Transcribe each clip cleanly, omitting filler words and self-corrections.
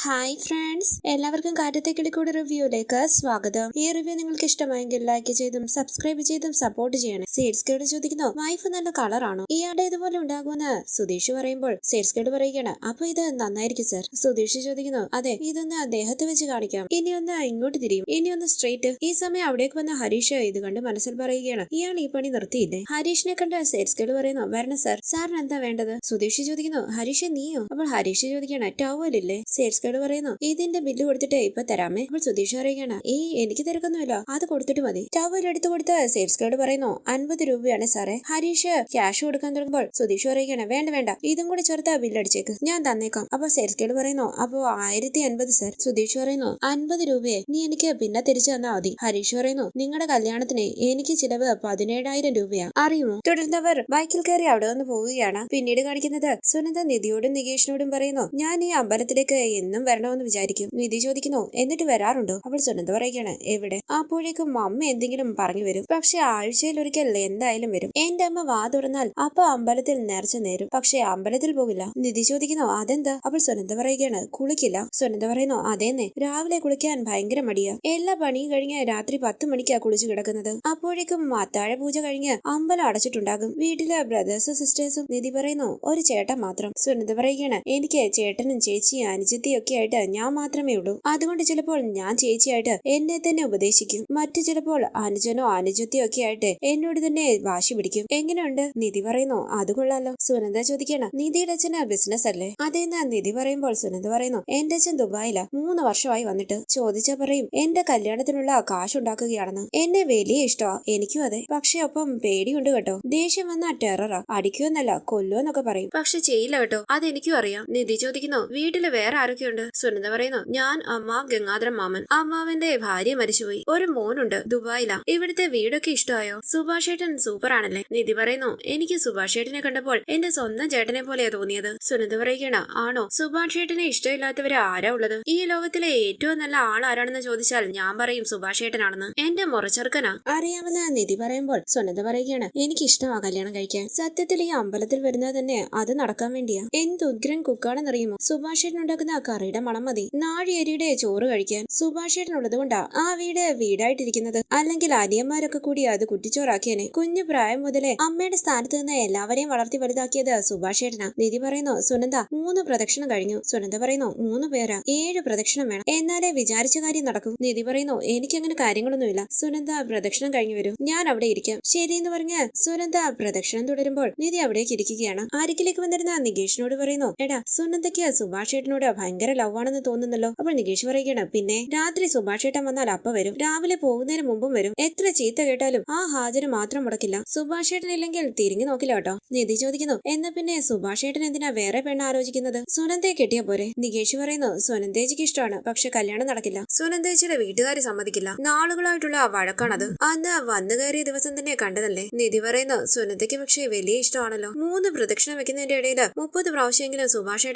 Hi friends, എല്ലാവർക്കും കാറ്റത്തേക്കിളിക്കൂടെ റിവ്യൂയിലേക്ക് സ്വാഗതം. ഈ റിവ്യൂ നിങ്ങൾക്ക് ഇഷ്ടമായെങ്കിൽ ലൈക്ക് ചെയ്തും സബ്സ്ക്രൈബ് ചെയ്തും സപ്പോർട്ട് ചെയ്യണം. സീഡ്സ് കേട് ചോദിക്കുന്നു, വൈഫ് നല്ല കളറാണോ, ഇയാളുടെ ഇതുപോലെ ഉണ്ടാകുമെന്ന് സുധീഷ് പറയുമ്പോൾ സീഡ്സ് കേട് പറയുകയാണ്, അപ്പൊ ഇത് നന്നായിരിക്കും സർ. സുധീഷ് ചോദിക്കുന്നു, അതെ, ഇതൊന്ന് അദ്ദേഹത്തെ വെച്ച് കാണിക്കാം. ഇനി ഒന്ന് ഇങ്ങോട്ട് തിരിയും, ഇനി ഒന്ന് സ്ട്രെയിറ്റ്. ഈ സമയം അവിടേക്ക് വന്ന ഹരീഷ് ഇത് കണ്ട് മനസ്സിൽ പറയുകയാണ്, ഇയാൾ ഈ പണി നിർത്തിയില്ലേ? ഹരീഷിനെ കണ്ട് സീഡ്സ് കേട് പറയുന്നു, വരണം സർ. സാറിന് എന്താ വേണ്ടത്? സുധീഷ് ചോദിക്കുന്നു, ഹരീഷ് നീയോ? അപ്പോൾ ഹരീഷ് ചോദിക്കുകയാണ്, ടവലില്ലേ? സീഡ്സ് പറയുന്നു, ഇതിന്റെ ബില്ല് കൊടുത്തിട്ട് ഇപ്പൊ തരാമേ. അപ്പോൾ സുധീഷ് പറയുകയാണ്, എനിക്ക് തിരക്കൊന്നുമില്ല, അത് കൊടുത്തിട്ട് മതി. ടവൽ എടുത്തു കൊടുത്ത് സെയിൽസ് ഗേർഡ് പറയുന്നു, 50 രൂപയാണ് സാറേ. ഹരീഷ് ക്യാഷ് കൊടുക്കാൻ തുടങ്ങുമ്പോൾ സുധീഷ് പറയുകയാണ്, വേണ്ട വേണ്ട, ഇതും കൂടി ചേർത്ത് ബില്ലടിച്ചേക്ക്, ഞാൻ തന്നേക്കാം. അപ്പൊ സെയിൽസ് ഗേർഡ് പറയുന്നു, അപ്പൊ 1050 സർ. സുധീഷ് പറയുന്നു, 50 രൂപയെ നീ എനിക്ക് പിന്നെ തിരിച്ചു തന്നാ മതി. ഹരീഷ് പറയുന്നു, നിങ്ങളുടെ കല്യാണത്തിന് എനിക്ക് ചിലവ് 17,000 രൂപയാണ്, അറിയുമോ? തുടർന്നവർ ബൈക്കിൽ കയറി അവിടെ വന്ന് പോവുകയാണ്. പിന്നീട് കാണിക്കുന്നത് സുനന്ദ നിധിയോടും നികേഷിനോടും പറയുന്നു, ഞാൻ ഈ അമ്പലത്തിലേക്ക് എന്നും വരണമെന്ന് വിചാരിക്കും. നിധി ചോദിക്കുന്നു, എന്നിട്ട് വരാറുണ്ടോ? അവൾ സുനന്ദ പറയുകയാണ്, എവിടെ? അപ്പോഴേക്കും അമ്മ എന്തെങ്കിലും പറഞ്ഞു വരും, പക്ഷെ ആഴ്ചയിൽ ഒരിക്കൽ എന്തായാലും വരും. എന്റെ അമ്മ വാ തുറന്നാൽ അപ്പൊ അമ്പലത്തിൽ നേർച്ച നേരും, പക്ഷെ അമ്പലത്തിൽ പോകില്ല. നിധി ചോദിക്കുന്നു, അതെന്താ? അവൾ സുനന്ദ പറയുകയാണ്, കുളിക്കില്ല. സുനന്ദ പറയുന്നു, അതേന്നെ, രാവിലെ കുളിക്കാൻ ഭയങ്കര മടിയാ. എല്ലാ പണിയും കഴിഞ്ഞ് രാത്രി 10 മണിക്കാ കുളിച്ചു കിടക്കുന്നത്. അപ്പോഴേക്കും അത്താഴ പൂജ കഴിഞ്ഞ് അമ്പലം അടച്ചിട്ടുണ്ടാകും. വീട്ടിലെ ബ്രദേഴ്സും സിസ്റ്റേഴ്സും. നിധി പറയുന്നു, ഒരു ചേട്ടൻ മാത്രം. സുനന്ദ പറയുകയാണ്, എനിക്ക് ചേട്ടനും ചേച്ചിയും അനുജത്തിയും ഒക്കെ ആയിട്ട് ഞാൻ മാത്രമേ ഉള്ളൂ. അതുകൊണ്ട് ചിലപ്പോൾ ഞാൻ ചേച്ചിയായിട്ട് എന്നെ തന്നെ ഉപദേശിക്കും, മറ്റു ചിലപ്പോൾ അനുജനോ അനുജത്തിയോ ഒക്കെ ആയിട്ട് എന്നോട് തന്നെ വാശി പിടിക്കും. എങ്ങനെയുണ്ട്? നിധി പറയുന്നു, അത് കൊള്ളാലോ. സുനന്ദ ചോദിക്കണം, നിധിയുടെ അച്ഛന് ബിസിനസ് അല്ലേ? അതേന്നാ നിധി പറയുമ്പോൾ സുനന്ദ പറയുന്നു, എന്റെ അച്ഛൻ ദുബായിലാ, 3 വർഷമായി വന്നിട്ട്. ചോദിച്ചാ പറയും എന്റെ കല്യാണത്തിനുള്ള കാശുണ്ടാക്കുകയാണെന്ന്. എന്നെ വലിയ ഇഷ്ടമാ, എനിക്കും അതെ. പക്ഷെ ഒപ്പം പേടിയുണ്ട് കേട്ടോ. ദേഷ്യം വന്നാ ടെററാ, അടിക്കുമെന്നല്ല കൊല്ലുമെന്നൊക്കെ പറയും, പക്ഷെ ചെയ്യില്ല കേട്ടോ, അതെനിക്കും അറിയാം. നിധി ചോദിക്കുന്നു, വീട്ടില് വേറെ ആരൊക്കെയുണ്ട്? സുനന്ദ പറയുന്നു, ഞാൻ, അമ്മ, ഗംഗാധരൻ മാമൻ. അമ്മാവന്റെ ഭാര്യ മരിച്ചുപോയി, ഒരു മോനുണ്ട്, ദുബായിലാ. ഇവിടുത്തെ വീടൊക്കെ ഇഷ്ടമായോ? സുഭാഷ് ചേട്ടൻ സൂപ്പർ ആണല്ലേ? നിധി പറയുന്നു, എനിക്ക് സുഭാഷ് ചേട്ടനെ കണ്ടപ്പോൾ എന്റെ സ്വന്തം ചേട്ടനെ പോലെയാ തോന്നിയത്. സുനന്ദ പറയുകയാണ്, ആണോ? സുഭാഷ് ചേട്ടനെ ഇഷ്ടമില്ലാത്തവര് ആരാ ഉള്ളത്? ഈ ലോകത്തിലെ ഏറ്റവും നല്ല ആൾ ആരാണെന്ന് ചോദിച്ചാൽ ഞാൻ പറയും സുഭാഷ് ചേട്ടനാണെന്ന്. എന്റെ മുറച്ചെറുക്കനാ. അറിയാമെന്ന് നിധി പറയുമ്പോൾ സുനന്ദ പറയുകയാണ്, എനിക്ക് ഇഷ്ടമാ കല്യാണം കഴിക്കാൻ. സത്യത്തിൽ ഈ അമ്പലത്തിൽ വരുന്നത് തന്നെ അത് നടക്കാൻ വേണ്ടിയാ. എന്ത് ഉഗ്രൻ കുക്കാണെന്നറിയുമോ? സുഭാഷ് ചേട്ടൻ ഉണ്ടാക്കുന്ന കറിയുടെ മണം മതി നാഴിയരിയുടെ ചോറ് കഴിക്കാൻ. സുഭാഷ് ചേട്ടനുള്ളത് കൊണ്ടാ ആ വീട് വീടായിട്ടിരിക്കുന്നത്, അല്ലെങ്കിൽ അനിയന്മാരൊക്കെ കൂടി അത് കുട്ടിച്ചോറാക്കിയനെ. കുഞ്ഞു പ്രായം മുതലേ അമ്മയുടെ സ്ഥാനത്ത് നിന്ന് എല്ലാവരെയും വളർത്തി വലുതാക്കിയത് സുഭാഷ് ചേട്ടനാ. നിധി പറയുന്നു, സുനന്ദ 3 പ്രദക്ഷിണം കഴിഞ്ഞു. സുനന്ദ പറയുന്നു, 3 പേരാ, 7 പ്രദക്ഷിണം വേണം, എന്നാലേ വിചാരിച്ച കാര്യം നടക്കൂ. നിധി പറയുന്നു, എനിക്കങ്ങനെ കാര്യങ്ങളൊന്നുമില്ല. സുനന്ദ പ്രദക്ഷിണം കഴിഞ്ഞു വരും, ഞാൻ അവിടെ ഇരിക്കാം. ശരിയെന്ന് പറഞ്ഞ് സുനന്ദ പ്രദക്ഷിണം തുടരുമ്പോൾ നിധി അവിടേക്ക് ഇരിക്കുകയാണ്. അരികിലേക്ക് വന്നിരുന്ന നികേഷിനോട് പറയുന്നു, എടാ, സുനന്ദയ്ക്ക് സുഭാഷ് ചേട്ടനോട് ഭയങ്കര ലവ് ആണെന്ന് തോന്നുന്നല്ലോ. അപ്പോൾ നികേഷ് പറയുകയാണ്, പിന്നെ രാത്രി സുഭാഷ് ചേട്ടൻ വന്നാൽ അപ്പ വരും, രാവിലെ പോകുന്നതിന് മുമ്പും വരും. എത്ര ചീത്ത കേട്ടാലും ആ ഹാജര് മാത്രം മുടക്കില്ല. സുഭാഷ് ചേട്ടൻ ഇല്ലെങ്കിൽ തിരിഞ്ഞു നോക്കില്ല കേട്ടോ. നിധി ചോദിക്കുന്നു, എന്നാ പിന്നെ സുഭാഷ് ചേട്ടൻ എന്തിനാ വേറെ പെണ്ണ് ആലോചിക്കുന്നത്? സുനന്ദയെ കെട്ടിയ പോരെ? നികേഷ് പറയുന്നു, സുനന്ദേച്ചിക്ക് ഇഷ്ടമാണ്, പക്ഷെ കല്യാണം നടക്കില്ല. സുനന്ദേച്ചിയുടെ വീട്ടുകാര് സമ്മതിക്കില്ല, നാളുകളായിട്ടുള്ള വഴക്കാണത്. അന്ന് വന്നു കയറിയ ദിവസം തന്നെ കണ്ടതല്ലേ? നിധി പറയുന്നു, സുനന്ദയ്ക്ക് പക്ഷേ വലിയ ഇഷ്ടമാണല്ലോ. 3 പ്രദക്ഷിണം വെക്കുന്നതിന്റെ ഇടയിൽ 30 പ്രാവശ്യമെങ്കിലും സുഭാഷ്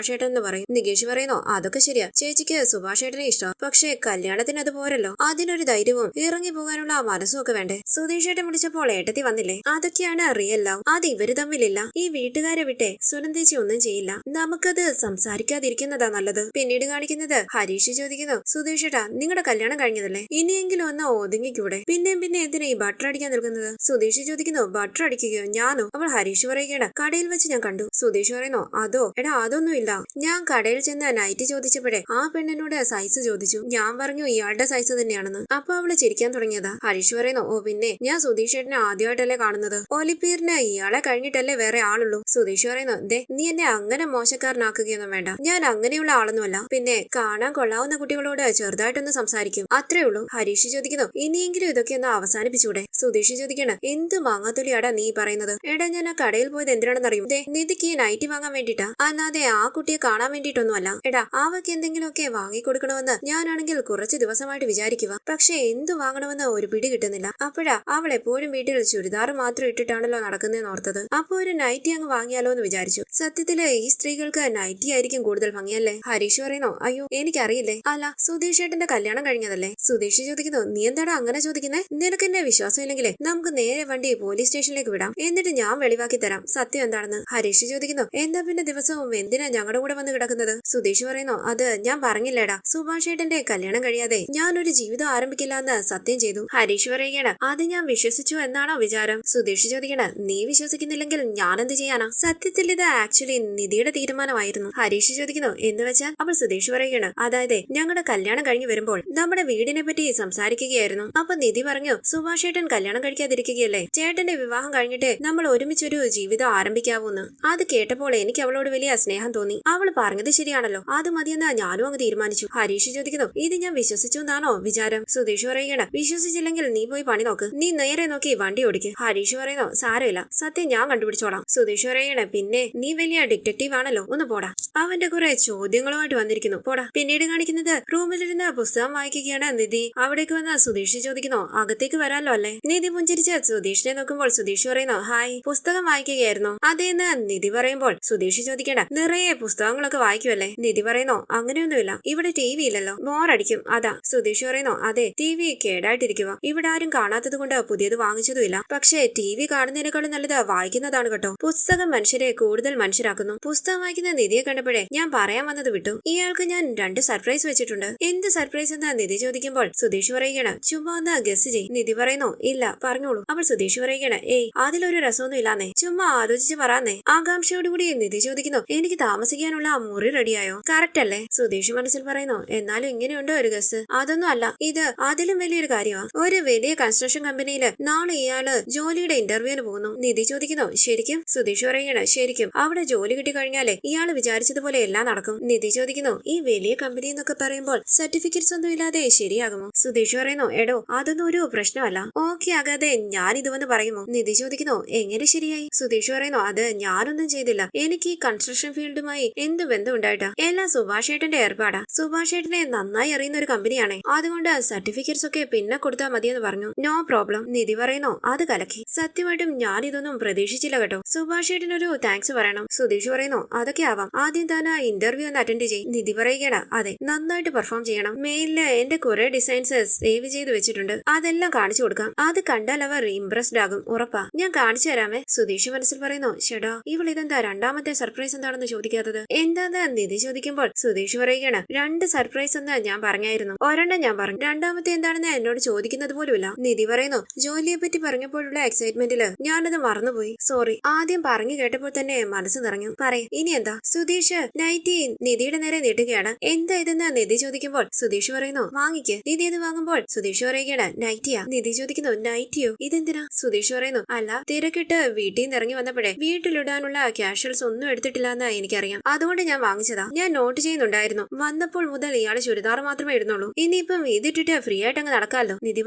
ചേട്ടൻ എന്ന് പറയും. നികേഷ് പറയുന്നു, അതൊക്കെ ശരിയാ, ചേച്ചിക്ക് സുഭാഷ് ചേട്ടനെ ഇഷ്ടം, പക്ഷെ കല്യാണത്തിന് അത് പോരല്ലോ. അതിനൊരു ധൈര്യവും ഇറങ്ങി പോകാനുള്ള മനസ്സും ഒക്കെ വേണ്ടേ? സുധീഷ് ചേട്ടൻ വിളിച്ചപ്പോൾ ഏട്ടത്തി വന്നില്ലേ? അതൊക്കെയാണ് റിയൽ ലവ്, അത് ഇവര് തമ്മിലില്ല. ഈ വീട്ടുകാരെ വിട്ടെ സുനന്ദേച്ചി ഒന്നും ചെയ്യില്ല, നമുക്കത് സംസാരിക്കാതിരിക്കുന്നതാ നല്ലത്. പിന്നീട് കാണിക്കുന്നത് ഹരീഷ് ചോദിക്കുന്നു, സുധീഷ് ചേട്ടാ, നിങ്ങളുടെ കല്യാണം കഴിഞ്ഞതല്ലേ, ഇനിയെങ്കിലും ഒന്ന് ഒതുങ്ങിക്കൂടെ? പിന്നെ എന്തിനാ ഈ ബട്ടർ അടിക്കാൻ നിൽക്കുന്നത്? സുധീഷ് ചോദിക്കുന്നു, ബട്ടർ അടിക്കുകയോ? ഞാനോ? അപ്പോൾ ഹരീഷ് പറയുകയാണ്, കടയിൽ വെച്ച് ഞാൻ കണ്ടു. സുധീഷ് പറയുന്നു, അതോ? എടാ, അതൊന്നുമില്ല, ഞാൻ കടയിൽ ചെന്ന് നൈറ്റ് ചോദിച്ചപ്പോഴേ ആ പെണ്ണിനോട് സൈസ് ചോദിച്ചു, ഞാൻ പറഞ്ഞു ഇയാളുടെ സൈസ് തന്നെയാണെന്ന്. അപ്പൊ അവള് ചിരിക്കാൻ തുടങ്ങിയതാ. ഹരീഷ് പറയുന്നു, ഓ പിന്നെ, ഞാൻ സുധീഷ് ചേട്ടനെ ആദ്യമായിട്ടല്ലേ കാണുന്നത്, ഒലിപ്പീറിന് ഇയാളെ കഴിഞ്ഞിട്ടല്ലേ വേറെ ആളുള്ളൂ. സുധീഷ് പറയുന്നു, ദേ, നീ എന്നെ അങ്ങനെ മോശക്കാരനാക്കുകയൊന്നും വേണ്ട, ഞാൻ അങ്ങനെയുള്ള ആളൊന്നുമല്ല, പിന്നെ കാണാൻ കൊള്ളാവുന്ന കുട്ടികളോട് ചെറുതായിട്ടൊന്ന് സംസാരിക്കും, അത്രേ ഉള്ളൂ. ഹരീഷ് ചോദിക്കുന്നു, ഇനിയെങ്കിലും ഇതൊക്കെ ഒന്ന് അവസാനിപ്പിച്ചൂടെ? സുധീഷ് ചോദിക്കണം, എന്ത് മാങ്ങാത്തൊലിയാടാ നീ പറയുന്നത്? എടാ, ഞാൻ ആ കടയിൽ പോയത് എന്തിനാണെന്ന് അറിയും? ദേ, നിധിക്ക് നൈറ്റി വാങ്ങാൻ വേണ്ടിട്ടാ, അല്ലാതെ ആ കുട്ടിയെ കാണാൻ വേണ്ടിയിട്ടൊന്നുമല്ല. എടാ, അവക്ക് എന്തെങ്കിലുമൊക്കെ വാങ്ങിക്കൊടുക്കണമെന്ന് ഞാനാണെങ്കിൽ കുറച്ച് ദിവസമായിട്ട് വിചാരിക്കുക, പക്ഷെ എന്തു വാങ്ങണമെന്ന് ഒരു പിടി കിട്ടുന്നില്ല. അപ്പോഴാ അവൾ എപ്പോഴും വീട്ടിൽ ചുരിദാർ മാത്രം ഇട്ടിട്ടാണല്ലോ നടക്കുന്നതെന്ന് ഓർത്തത്. അപ്പൊ ഒരു നൈറ്റി അങ്ങ് വാങ്ങിയാലോ എന്ന് വിചാരിച്ചു. സത്യത്തില് ഈ സ്ത്രീകൾക്ക് നൈറ്റി ആയിരിക്കും കൂടുതൽ ഭംഗിയല്ലേ? ഹരീഷ് പറയുന്നു, അയ്യോ, എനിക്കറിയില്ലേ. അല്ല, സുധീഷ് ചേട്ടന്റെ കല്യാണം കഴിഞ്ഞതല്ലേ? സുധീഷ് ചോദിക്കുന്നു, നീ എന്താടാ അങ്ങനെ ചോദിക്കുന്നേ? നിനക്ക് എന്നെ വിശ്വാസം ഇല്ലെങ്കിലേ നമുക്ക് നേരെ വണ്ടി പോലീസ് സ്റ്റേഷനിലേക്ക് വിടാം, എന്നിട്ട് ഞാൻ വെളിവാക്കി തരാം സത്യം എന്താണെന്ന്. ഹരീഷ് ചോദിക്കുന്നു, എന്താ പിന്നെ ദിവസവും എന്തിനാ ഞങ്ങളുടെ കൂടെ വന്ന് കിടക്കുന്നത്? സുധീഷ് സുധീഷ് പറയുന്നു അത് ഞാൻ പറഞ്ഞില്ലേടാ, സുഭാഷ് ഏട്ടന്റെ കല്യാണം കഴിയാതെ ഞാനൊരു ജീവിതം ആരംഭിക്കില്ല എന്ന് സത്യം ചെയ്തു. ഹരീഷ് പറയുകയാണ് അത് ഞാൻ വിശ്വസിച്ചു എന്നാണോ വിചാരം? സുധീഷ് ചോദിക്കണ നീ വിശ്വസിക്കുന്നില്ലെങ്കിൽ ഞാൻ എന്ത് ചെയ്യാനാ? സത്യത്തിൽ ഇത് ആക്ച്വലി നിധിയുടെ തീരുമാനമായിരുന്നു. ഹരീഷ് ചോദിക്കുന്നു എന്ന് വെച്ചാൽ? അപ്പോൾ സുധീഷ് പറയുകയാണ് അതായത് ഞങ്ങളുടെ കല്യാണം കഴിഞ്ഞു വരുമ്പോൾ നമ്മുടെ വീടിനെ പറ്റി സംസാരിക്കുകയായിരുന്നു. അപ്പൊ നിധി പറഞ്ഞു സുഭാഷ് ഏട്ടൻ കല്യാണം കഴിക്കാതിരിക്കുകയല്ലേ, ചേട്ടന്റെ വിവാഹം കഴിഞ്ഞിട്ട് നമ്മൾ ഒരുമിച്ചൊരു ജീവിതം ആരംഭിക്കാവൂന്ന്. അത് കേട്ടപ്പോൾ എനിക്ക് അവളോട് വലിയ സ്നേഹം തോന്നി. അവൾ പറഞ്ഞത് ശരിയാണല്ലോ, അത് മതിയെന്ന് ഞാനും അങ്ങ് തീരുമാനിച്ചു. ഹരീഷ് ചോദിക്കുന്നു ഇത് ഞാൻ വിശ്വസിച്ചു എന്നാണോ വിചാരം? സുധീഷ് പറയുകയാണ് വിശ്വസിച്ചില്ലെങ്കിൽ നീ പോയി പണി നോക്ക്, നീ നേരെ നോക്കി വണ്ടി ഓടിക്ക്. ഹരീഷ് പറയുന്നു സാരമില്ല, സത്യം ഞാൻ കണ്ടുപിടിച്ചോളാം. സുധീഷ് പറയണ പിന്നെ നീ വലിയ ഡിറ്റക്റ്റീവ് ആണല്ലോ, ഒന്ന് പോടാ. അവന്റെ കുറെ ചോദ്യങ്ങളുമായിട്ട് വന്നിരിക്കുന്നു, പോടാ. പിന്നീട് കാണിക്കുന്നത് റൂമിലിരുന്ന് പുസ്തകം വായിക്കുകയാണ് നിധി. അവിടേക്ക് വന്ന സുധീഷ് ചോദിക്കുന്നു അകത്തേക്ക് വരാലോ അല്ലേ? നിധി പുഞ്ചിരിച്ച് സുധീഷിനെ നോക്കുമ്പോൾ സുധീഷ് പറയുന്നു ഹായ്, പുസ്തകം വായിക്കുകയായിരുന്നു അതേന്ന് നിധി പറയുമ്പോൾ സുധീഷ് ചോദിക്കണ്ട നിറയെ പുസ്തകങ്ങളൊക്കെ വായിക്കുമല്ലേ? നിധി പറയുന്നു അങ്ങനെയൊന്നുമില്ല, ഇവിടെ ടി വി ഇല്ലല്ലോ, ബോറടിക്കും അതാ. സുധീഷ് പറയുന്നു അതെ, ടി വി കേടായിട്ടിരിക്കുക, ഇവിടെ ആരും കാണാത്തത് കൊണ്ട് പുതിയത് വാങ്ങിച്ചതുമില്ല. പക്ഷേ ടി വി കാണുന്നതിനേക്കാളും നല്ലത് വായിക്കുന്നതാണ് കേട്ടോ, പുസ്തകം മനുഷ്യരെ കൂടുതൽ മനുഷ്യരാക്കുന്നു. പുസ്തകം വായിക്കുന്ന നിധിയെ കണ്ടപ്പോഴേ ഞാൻ പറയാൻ വന്നത് വിട്ടു, ഇയാൾക്ക് ഞാൻ 2 സർപ്രൈസ് വെച്ചിട്ടുണ്ട്. എന്ത് സർപ്രൈസ് എന്ന് നിധി ചോദിക്കുമ്പോൾ സുധീഷ് പറയുകയാണ് ചുമ്മാ ഒന്ന് ഗസ് ചെയ്. നിധി പറയുന്നു ഇല്ല പറഞ്ഞോളൂ. അപ്പോൾ സുധീഷ് പറയുകയാണ് ഏയ് അതിലൊരു രസമൊന്നും ഇല്ലാന്നേ, ചുമ്മാ ആലോചിച്ച് പറയാന്നേ. ആകാംക്ഷയോടുകൂടി നിധി ചോദിക്കുന്നു എനിക്ക് താമസിക്കാനുള്ള മുറി റെഡിയായോ? കറക്റ്റ് അല്ലേ? സുധീഷ് മനസ്സിൽ പറയുന്നു എന്നാലും ഇങ്ങനെയുണ്ടോ ഒരു ഗസ്? അതൊന്നും അല്ല, ഇത് അതിലും വലിയൊരു കാര്യമാണ്. ഒരു വലിയ കൺസ്ട്രക്ഷൻ കമ്പനിയില് നാളെ ഇയാള് ജോലിയുടെ ഇന്റർവ്യൂവിന് പോകുന്നു. നിധി ചോദിക്കുന്നു ശരിക്കും? സുധീഷ് പറയുകയാണ് ശരിക്കും, അവിടെ ജോലി കിട്ടി കഴിഞ്ഞാലേ ഇയാള് വിചാരിച്ചതുപോലെ എല്ലാം നടക്കും. നിധി ചോദിക്കുന്നു ഈ വലിയ കമ്പനി എന്നൊക്കെ പറയുമ്പോൾ സർട്ടിഫിക്കറ്റ്സ് ഒന്നും ഇല്ലാതെ ശരിയാകുമോ? സുധീഷ് പറയുന്നു എടോ അതൊന്നും ഒരു പ്രശ്നമല്ല, ഓക്കെ ആകാതെ ഞാൻ ഇതുവന്ന് പറയുമോ? നിധി ചോദിക്കുന്നു എങ്ങനെ ശരിയായി? സുധീഷ് പറയുന്നു അത് ഞാനൊന്നും ചെയ്തില്ല, എനിക്ക് ഈ കൺസ്ട്രക്ഷൻ ഫീൽഡുമായി എന്ത് ബന്ധം ഉണ്ടായിട്ടാ? എല്ലാം സുഭാഷ് ഏട്ടന്റെ ഏർപ്പാടാ. സുഭാഷ് ഏട്ടനെ നന്നായി അറിയുന്ന ഒരു കമ്പനിയാണ്, അതുകൊണ്ട് സർട്ടിഫിക്കറ്റ്സ് ഒക്കെ പിന്നെ കൊടുത്താൽ മതിയെന്ന് പറഞ്ഞു. No problem. നിധി പറയുന്നു അത് കലക്കി, സത്യമായിട്ടും ഞാൻ ഇതൊന്നും പ്രതീക്ഷിച്ചില്ല കേട്ടോ, സുഭാഷ് ഏട്ടനൊരു താങ്ക്സ് പറയണം. സുധീഷ് പറയുന്നു അതൊക്കെ ആവാം, ആദ്യം താൻ ആ ഇന്റർവ്യൂ ഒന്ന് അറ്റൻഡ് ചെയ്യും. നിധി പറയുകയാണ് അതെ നന്നായിട്ട് പെർഫോം ചെയ്യണം, മെയിലില് എന്റെ കുറെ ഡിസൈൻസ് സേവ് ചെയ്ത് വെച്ചിട്ടുണ്ട്, അതെല്ലാം കാണിച്ചു കൊടുക്കാം, അത് കണ്ടാൽ അവർ ഇംപ്രസ്ഡ് ആകും ഉറപ്പാ, ഞാൻ കാണിച്ചു തരാമേ. സുധീഷ് മനസ്സിൽ പറയുന്നു ഷെടാ ഇവൾ ഇതെന്താ രണ്ടാമത്തെ സർപ്രൈസ് എന്താണെന്ന് ചോദിക്കാത്തത്? എന്താന്ന് നിധി ചോദിക്കുമ്പോൾ സുധീഷ് പറയുകയാണ് 2 സർപ്രൈസ് എന്ന് ഞാൻ പറഞ്ഞായിരുന്നു, ഒരെണ്ണം ഞാൻ പറഞ്ഞു, രണ്ടാമത്തെ എന്താണെന്ന് എന്നോട് ചോദിക്കുന്നത് പോലുമില്ല. നിധി പറയുന്നു ജോലിയെ പറ്റി പറഞ്ഞപ്പോഴുള്ള എക്സൈറ്റ്മെന്റില് ഞാനത് മറന്നുപോയി, സോറി. ആദ്യം പറഞ്ഞു കേട്ടപ്പോൾ തന്നെ മനസ്സ് നിറഞ്ഞു, പറയും ഇനി എന്താ? സുധീഷ് നൈറ്റി നിധിയുടെ നേരെ നീട്ടുകയാണ്. എന്താ ഇതെന്ന് നിധി ചോദിക്കുമ്പോൾ സുധീഷ് പറയുന്നു വാങ്ങിക്ക്. നിധി അത് വാങ്ങുമ്പോൾ സുധീഷ് പറയുകയാണ് നൈറ്റിയാ. നിധി ചോദിക്കുന്നു നൈറ്റിയോ, ഇതെന്തിനാ? സുധീഷ് പറയുന്നു അല്ല തിരക്കിട്ട് വീട്ടിൽ നിന്ന് ഇറങ്ങി വന്നപ്പോഴേ വീട്ടിലിടാനുള്ള ക്യാഷ്വൽസ് ഒന്നും എടുത്തിട്ടില്ല എന്ന് എനിക്കറിയാം, അതുകൊണ്ട് ഞാൻ വാങ്ങിച്ചതാ. ഞാൻ നോട്ട് ചെയ്യുന്നുണ്ടായിരുന്നു, വന്നപ്പോൾ മുതൽ ഇയാള് ചുരിദാർ മാത്രമേ ഇടുന്നുള്ളൂ, ഇനിയിപ്പം ഇതിട്ടിട്ട് ഫ്രീ ആയിട്ട് അങ്ങ് നടക്കാമല്ലോ. നിധി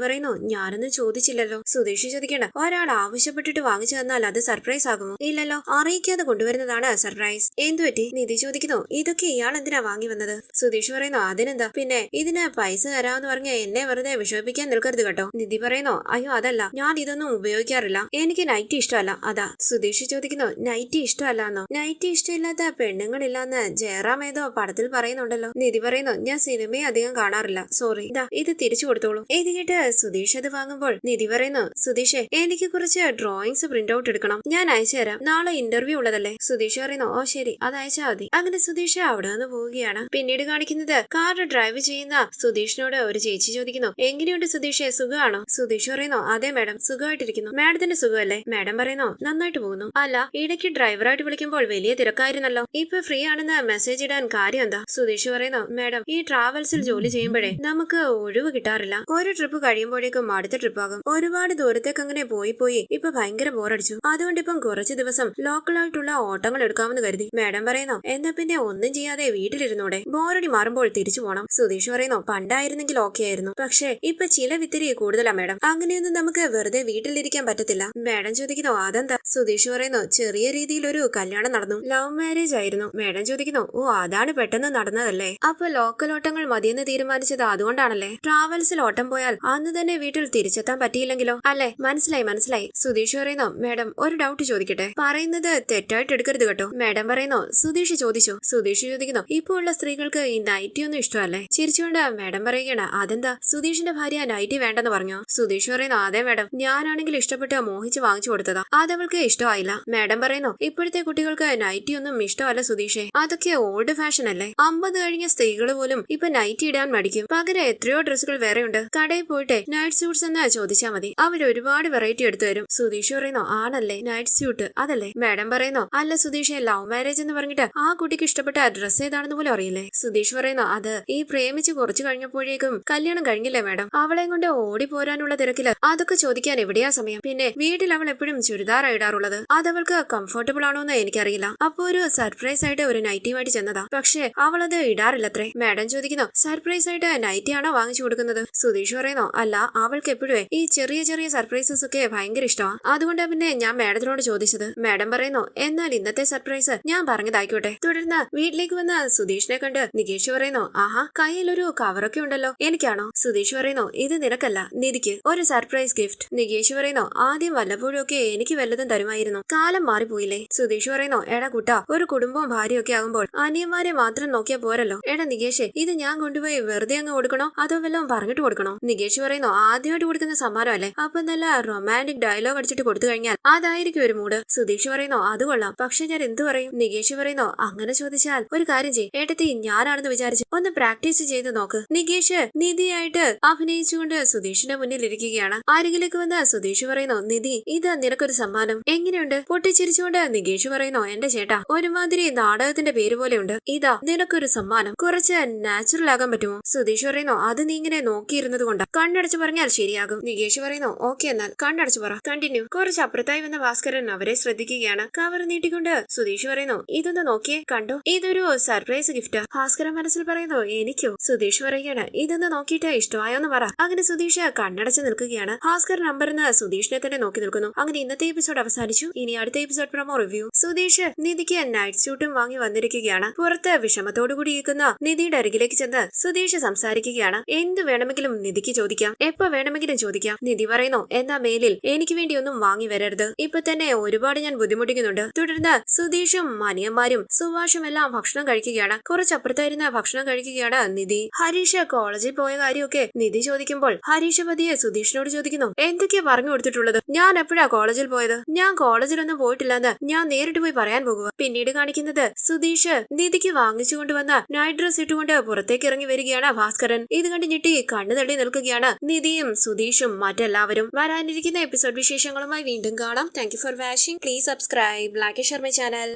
പറയുന്നു ഞാനൊന്നും ചോദിച്ചില്ലല്ലോ. സുധീഷ് ചോദിക്കണ്ട ഒരാൾ ആവശ്യപ്പെട്ടിട്ട് വാങ്ങിച്ചു തന്നാൽ അത് സർപ്രൈസ് ആകുമോ? ഇല്ലല്ലോ, അറിയിക്കാതെ കൊണ്ടുവരുന്നതാണ് സർപ്രൈസ്. എന്തുപറ്റി? നിധി ചോദിക്കുന്നു ഇതൊക്കെ ഇയാൾ എന്തിനാ വാങ്ങി വന്നത്? സുധീഷ് പറയുന്നു അതിനെന്താ, പിന്നെ ഇതിന് പൈസ തരാമെന്ന് പറഞ്ഞ എന്നെ വെറുതെ വിഷമിപ്പിക്കാൻ നിൽക്കരുത് കേട്ടോ. നിധി പറയുന്നു അയ്യോ അതല്ല, ഞാൻ ഇതൊന്നും ഉപയോഗിക്കാറില്ല, എനിക്ക് നൈറ്റി ഇഷ്ടമല്ല അതാ. സുധീഷ് ചോദിക്കുന്നു നൈറ്റി ഇഷ്ടമല്ലാന്നോ? നൈറ്റി ഇഷ്ടമില്ലാത്ത പെണ്ണുങ്ങളില്ലാന്ന് ജയറാം ഏതോ പടത്തിൽ പറയുന്നുണ്ടല്ലോ. നിധി പറയുന്നു ഞാൻ സിനിമയെ അധികം കാണാറില്ല, സോറി. ഇത് തിരിച്ചു കൊടുത്തോളൂ. ഇത് കേട്ട് സുധീഷ് അത് വാങ്ങുമ്പോൾ നിധി പറയുന്നു സുധീഷേ എനിക്ക് കുറച്ച് ഡ്രോയിങ്സ് പ്രിന്റ് ഔട്ട് എടുക്കണം, ഞാൻ അയച്ചു തരാം, നാളെ ഇന്റർവ്യൂ ഉള്ളതല്ലേ. സുധീഷ് പറയുന്നു ഓ ശരി അത് അയച്ചാൽ മതി. അങ്ങനെ സുധീഷ് അവിടെ നിന്ന് പോവുകയാണ്. പിന്നീട് കാണിക്കുന്നത് കാർ ഡ്രൈവ് ചെയ്യുന്ന സുധീഷിനോട് ഒരു ചേച്ചി ചോദിക്കുന്നു എങ്ങനെയുണ്ട് സുധീഷേ, സുഖമാണോ? സുധീഷ് പറയുന്നു അതെ മാഡം സുഖമായിട്ടിരിക്കുന്നു. മാഡത്തിന്റെ സുഖമല്ലേ? മാഡം പറയുന്നു നന്നായിട്ട് പോകുന്നു. അല്ല ഇടയ്ക്ക് ഡ്രൈവറായിട്ട് വിളിക്കുമ്പോൾ വലിയ തിരക്കായിരുന്നല്ലോ, ഇപ്പൊ ഫ്രീ ആണെന്ന് മെസ്സേജ് ഇടാൻ കാര്യം എന്താ? സുധീഷ് പറയുന്നു മാഡം ഈ ട്രാവൽസിൽ ജോലി ചെയ്യുമ്പോഴേ നമുക്ക് ഒഴിവ് കിട്ടാറില്ല, ഒരു ട്രിപ്പ് കഴിയുമ്പോഴേക്കും അടുത്ത ട്രിപ്പ് ആകും, ഒരുപാട് ദൂരത്തേക്ക് അങ്ങനെ പോയി ഇപ്പൊ ഭയങ്കര ബോറടിച്ചു, അതുകൊണ്ട് ഇപ്പം കുറച്ച് ദിവസം ലോക്കലായിട്ടുള്ള ഓട്ടങ്ങൾ എടുക്കാമെന്ന് കരുതി. മാഡം പറയുന്നു എന്നാ പിന്നെ ഒന്നും ചെയ്യാതെ വീട്ടിലിരുന്നൂടെ, ബോറടി മാറുമ്പോൾ തിരിച്ചു പോണം. സുധീഷ് പറയുന്നു പണ്ടായിരുന്നെങ്കിൽ ഓക്കെ ആയിരുന്നു, പക്ഷേ ഇപ്പൊ ചില വിത്തിരി കൂടുതലാ മാഡം, അങ്ങനെയൊന്നും നമുക്ക് വെറുതെ വീട്ടിലിരിക്കാൻ പറ്റത്തില്ല. മാഡം ചോദിക്കുന്നു അതെന്താ? സുധീഷ് പറയുന്നു ചെറിയ രീതിയിൽ ഒരു കല്യാണം നടന്നു, ലവ് മാരേജ് ആയിരുന്നു. മാഡം ചോദിക്കുന്നു ഓ അതാണ് പെട്ടെന്ന് നടന്നതല്ലേ, അപ്പൊ ലോക്കൽ ഓട്ടങ്ങൾ മതിയെന്ന് തീരുമാനിച്ചത് അതുകൊണ്ടാണല്ലേ? ട്രാവൽസിൽ ഓട്ടം പോയാൽ അന്ന് തന്നെ വീട്ടിൽ തിരിച്ചെത്താൻ പറ്റിയില്ലെങ്കിലോ? അല്ലെ മനസ്സിലായി. സുധീഷ് പറയുന്നു മാഡം ഒരു ഡൗട്ട് ചോദിക്കട്ടെ, പറയുന്നത് തെറ്റായിട്ട് എടുക്കരുത് കേട്ടോ. മാഡം പറയുന്നു സുധീഷ് ചോദിച്ചു. സുധീഷ് ചോദിക്കുന്നു ഇപ്പൊ ഉള്ള സ്ത്രീകൾക്ക് ഈ നൈറ്റി ഒന്നും ഇഷ്ടമല്ലേ? ചിരിച്ചുകൊണ്ട് മാഡം പറയുകയാണ് അതെന്താ സുധീഷിന്റെ ഭാര്യ നൈറ്റി വേണ്ടെന്ന് പറഞ്ഞോ? സുധീഷ് പറയുന്നു അതെ മാഡം, ഞാനാണെങ്കിൽ ഇഷ്ടപ്പെട്ട് മോഹിച്ച് വാങ്ങിച്ചു കൊടുത്തതാ, അതവൾക്ക് ഇഷ്ടമായില്ല. മാഡം പറയുന്നു ഇപ്പോഴത്തെ കുട്ടികൾക്ക് നൈറ്റി ഒന്നും ഇഷ്ടമല്ല സുധീഷേ, അതൊക്കെ ഓൾഡ് ഫാഷൻ അല്ലേ. 50 കഴിഞ്ഞ സ്ത്രീകൾ പോലും ഇപ്പൊ നൈറ്റ് ഇടാൻ മടിക്കും. പകരം എത്രയോ ഡ്രസ്സുകൾ വേറെയുണ്ട്. കടയിൽ പോയിട്ട് നൈറ്റ് സ്യൂട്ട്സ് എന്ന് ചോദിച്ചാൽ മതി, അവർ ഒരുപാട് വെറൈറ്റി എടുത്തു തരും. സുധീഷ് പറയുന്നോ ആണല്ലേ നൈറ്റ് സ്യൂട്ട് അതല്ലേ. മാഡം പറയുന്നോ അല്ല സുധീഷ്, ലവ് മാരേജ് എന്ന് പറഞ്ഞിട്ട് ആ കുട്ടിക്ക് ഇഷ്ടപ്പെട്ട ഡ്രസ്സ് ഏതാണെന്ന് പോലും അറിയില്ലേ. സുധീഷ് പറയുന്നോ അത് ഈ പ്രേമിച്ച് കുറച്ചു കഴിഞ്ഞപ്പോഴേക്കും കല്യാണം കഴിഞ്ഞില്ലേ മാഡം. അവളെയും കൊണ്ട് ഓടി പോരാനുള്ള തിരക്കില് അതൊക്കെ ചോദിക്കാൻ എവിടെയാ സമയം. പിന്നെ വീട്ടിൽ അവൾ എപ്പോഴും ചുരിദാർ ഇടാറുള്ളത്. അതവൾക്ക് കംഫർട്ടബിൾ ആണോ എന്ന് എനിക്കറിയില്ല. അപ്പൊ ഒരു സർപ്രൈസ് ആയിട്ട് ഒരു നൈറ്റിയുമായിട്ട് ചെന്നതാ. പക്ഷെ അവളത് ഇടാറില്ലത്രേ. മാഡം ചോദിക്കുന്നോ സർപ്രൈസ് ആയിട്ട് നൈറ്റി ആണോ വാങ്ങിച്ചു കൊടുക്കുന്നത്. സുധീഷ് പറയുന്നോ അല്ല, അവൾക്ക് എപ്പോഴും ഈ ചെറിയ ചെറിയ സർപ്രൈസസ് ഒക്കെ ഭയങ്കര ഇഷ്ടമാണ്. അതുകൊണ്ടാ പിന്നെ ഞാൻ മാഡത്തിനോട് ചോദിച്ചത്. മാഡം പറയുന്നോ എന്നാൽ ഇന്നത്തെ സർപ്രൈസ് ഞാൻ പറഞ്ഞതായിക്കോട്ടെ. തുടർന്ന് വീട്ടിലേക്ക് വന്ന സുധീഷിനെ കണ്ട് നികേഷ് പറയുന്നോ ആഹാ കയ്യിലൊരു കവറൊക്കെ ഉണ്ടല്ലോ, എനിക്കാണോ. സുധീഷ് പറയുന്നോ ഇത് നിനക്കല്ല നിധിക്ക് ഒരു സർപ്രൈസ് ഗിഫ്റ്റ്. നികേഷ് പറയുന്നോ ആദ്യം വല്ലപ്പോഴും ഒക്കെ എനിക്ക് വല്ലതും തരുമായിരുന്നു, കാലം മാറിപ്പോയില്ലേ. സുധീഷ് പറയുന്നോ എടാ കുട്ടാ, ഒരു കുടുംബവും ഭാര്യയൊക്കെ ആകുമ്പോൾ അനിയന്മാരെ മാത്രം നോക്കിയാ പോരല്ലോ. എടാ നികേഷ്, ഇത് ഞാൻ കൊണ്ടുപോയി വെറുതെ അങ്ങ് കൊടുക്കണോ അതോ വല്ലതും പറഞ്ഞിട്ട് കൊടുക്കണോ. നികേഷ് പറയുന്നോ ആദ്യമായിട്ട് കൊടുക്കുന്ന സമ്മാനം അല്ലേ, അപ്പൊ നല്ല റൊമാൻറ്റിക് ഡയലോഗ് അടിച്ചിട്ട് കൊടുത്തു കഴിഞ്ഞാൽ അതായിരിക്കും ഒരു മൂഡ്. സുധീഷ് പറയുന്നോ അത് കൊള്ളാം, പക്ഷെ ഞാൻ എന്ത് പറയും. നികേഷ് പറയുന്നോ അങ്ങനെ ചോദിച്ചാൽ ഒരു കാര്യം ചെയ്യ് ഏട്ടത്തി, ഞാനാണെന്ന് വിചാരിച്ച് ഒന്ന് പ്രാക്ടീസ് ചെയ്ത് നോക്ക്. നികേഷ് നിധിയായിട്ട് അഭിനയിച്ചുകൊണ്ട് സുധീഷിന്റെ മുന്നിൽ ഇരിക്കുകയാണ്. അരികിലേക്ക് വന്ന സുധീഷ് പറയുന്നോ നിധി ഇത് നിനക്കൊരു സമ്മാനം, എങ്ങനെയുണ്ട്. പൊട്ടിച്ചിരിച്ചുകൊണ്ട് നികേഷ് പറയുന്നോ എന്റെ ചേട്ടാ ഒരുമാതിരി നാടകത്തിന്റെ പേര് പോലെയുണ്ട്, ഇതാ നിനക്കൊരു സമ്മാനം, കുറച്ച് നാച്ചുറൽ ആകാൻ പറ്റുമോ. സുധീഷ് പറയുന്നോ അത് നീ ഇങ്ങനെ നോക്കിയിരുന്നത് കൊണ്ടാ, കണ്ണടച്ചു പറഞ്ഞാൽ ശരിയാകും. നികേഷ് പറയുന്നോ ഓക്കെ എന്നാൽ കണ്ണടച്ചു പറ, കണ്ടിന്യൂ. കുറച്ച് അപ്പുറത്തായി വന്ന ഭാസ്കരൻ അവരെ ശ്രദ്ധിക്കുകയാണ്. കവർ നീട്ടിക്കൊണ്ട് സുധീഷ് പറയുന്നോ ഇതൊന്ന് നോക്കിയേ കണ്ടോ, ഇതൊരു സർപ്രൈസ് ഗിഫ്റ്റ്. ഭാസ്കരൻ മനസ്സിൽ പറയുന്നോ എനിക്കോ. സുധീഷ് പറയുകയാണ് ഇതൊന്ന് നോക്കിയിട്ട് ഇഷ്ടമായോന്ന് പറ. അങ്ങനെ സുധീഷ് കണ്ണടച്ച് നിൽക്കുകയാണ്. ഭാസ്കർ നമ്പറിന്ന് സുധീഷിനെ തന്നെ നോക്കി നിൽക്കുന്നു. അങ്ങനെ ഇന്നത്തെ എപ്പിസോഡ് അവസാനിച്ചു. ഇനി അടുത്ത എപ്പിസോഡ് പ്രൊമോ റിവ്യൂ. സുധീഷ് നിധിക്ക് നൈറ്റ് സ്യൂട്ടും വാങ്ങി വന്നിരിക്കുകയാണ്. പുറത്ത് വിഷമത്തോടുകൂടി ഇരിക്കുന്ന നിധിയുടെ അരികിലേക്ക് ചെന്ന് സുധീഷ് സംസാരിക്കുകയാണ്. എന്ത് വേണമെങ്കിലും നിധിക്ക് ചോദിക്കാം, എപ്പോ വേണമെങ്കിലും ചോദിക്കാം. നിധി പറയുന്നു എന്നാ മേലിൽ എനിക്ക് വേണ്ടി ഒന്നും വാങ്ങി വരരുത്, ഇപ്പൊ തന്നെ ഒരുപാട് ഞാൻ ബുദ്ധിമുട്ടിക്കുന്നുണ്ട്. തുടർന്ന് സുധീഷും മനിയന്മാരും സുഭാഷും എല്ലാം ഭക്ഷണം കഴിക്കുകയാണ്. കുറച്ചപ്പുറത്തായിരുന്ന ഭക്ഷണം കഴിക്കുകയാണ് നിധി. ഹരീഷ് കോളേജിൽ പോയ കാര്യമൊക്കെ നിധി ചോദിക്കുമ്പോൾ ഹരീഷ് പതിയെ സുധീഷിനോട് ചോദിക്കുന്നു എന്തൊക്കെയാ പറഞ്ഞു കൊടുത്തിട്ടുള്ളത്, ഞാൻ എപ്പോഴാ കോളേജിൽ പോയത്, ഞാൻ കോളേജിലൊന്നും പോയിട്ടില്ലെന്ന് ഞാൻ നേരിട്ട് പോയി പറയാൻ പോകുക. പിന്നീട് കാണിക്കുന്നത് സുധീഷ് നിധിക്ക് വാങ്ങിച്ചു കൊണ്ടുവന്ന നൈറ്റ് ഡ്രസ് ഇട്ടുകൊണ്ട് പുറത്തേക്ക് ഇറങ്ങി വരികയാണ് ഭാസ്കരൻ. ഇത് കണ്ട് ഞെട്ടി കണ്ണു തള്ളി നിൽക്കുകയാണ് നിധിയും സുധീഷും മറ്റെല്ലാവരും. വരാനിരിക്കുന്ന എപ്പിസോഡ് വിശേഷങ്ങളുമായി വീണ്ടും കാണാം. Thank you for watching. Please subscribe, like, share my channel.